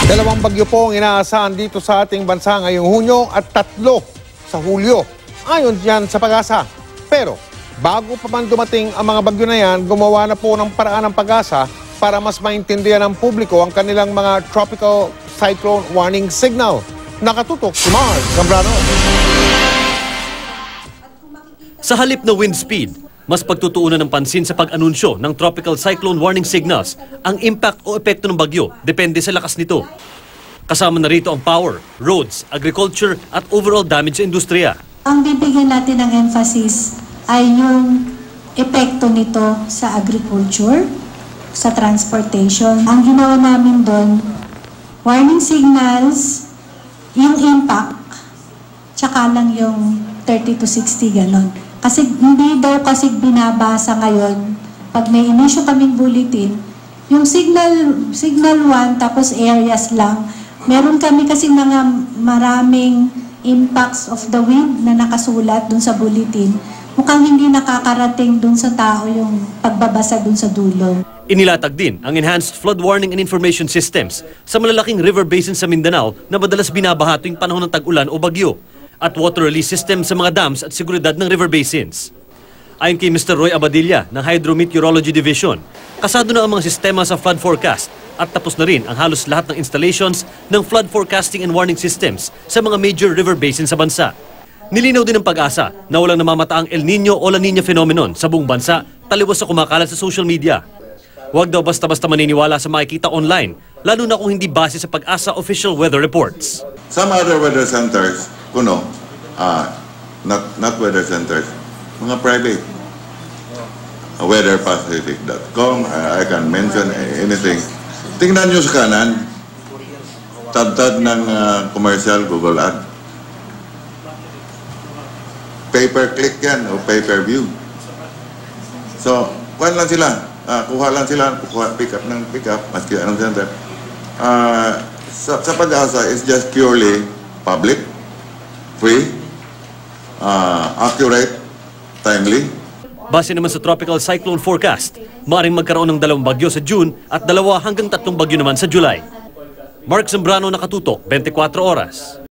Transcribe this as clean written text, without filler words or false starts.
Dalawang bagyo po ang inaasahan dito sa ating bansa ngayong Hunyo at 3 sa Hulyo. Ayon diyan sa Pag-asa. Pero bago pa man dumating ang mga bagyo na yan, gumawa na po ng paraan ng Pag-asa para mas maintindihan ng publiko ang kanilang mga tropical cyclone warning signal. Nakatutok si Mars Zambrano. Sa halip na wind speed, mas pagtutuunan ng pansin sa pag-anunsyo ng tropical cyclone warning signals. Ang impact o epekto ng bagyo depende sa lakas nito. Kasama na rito ang power, roads, agriculture at overall damage sa industriya. Ang bibigyan natin ng emphasis ay yung epekto nito sa agriculture, sa transportation. Ang ginawa namin doon, warning signals, yung impact, tsaka lang yung 30 to 60 ganon. Kasi hindi daw kasi binabasa ngayon, pag may inisyo kaming bulletin, yung signal 1 tapos areas lang, meron kami kasi mga maraming impacts of the wind na nakasulat dun sa bulletin. Mukhang hindi nakakarating dun sa tao yung pagbabasa dun sa dulo. Inilatag din ang Enhanced Flood Warning and Information Systems sa malalaking river basin sa Mindanao na madalas binabaha tuwing panahon ng tag-ulan o bagyo, at water release system sa mga dams at seguridad ng river basins. Ayon kay Mr. Roy Abadilla ng Hydrometeorology Division, kasado na ang mga sistema sa flood forecast at tapos na rin ang halos lahat ng installations ng flood forecasting and warning systems sa mga major river basins sa bansa. Nilinaw din ng Pag-asa na walang namamataang El Nino o La Nina phenomenon sa buong bansa taliwas sa kumakalat sa social media. Huwag daw basta-basta maniniwala sa makikita online, lalo na kung hindi base sa Pag-asa official weather reports. Some other weather centers, not weather centers, mga private. Weatherpacific.com, I can mention anything. Tingnan nyo sa kanan, tad-tad ng commercial Google Ad. Pay-per-click yan o pay-per-view. So, kuha lang sila, pick up ng pick up, maski anong center. Sa Pag-asa is just purely public, free, accurate, timely. Base naman sa tropical cyclone forecast, maaaring magkaroon ng 2 bagyo sa June at 2 hanggang 3 bagyo naman sa July. Mark Zambrano, nakatutok, 24 oras.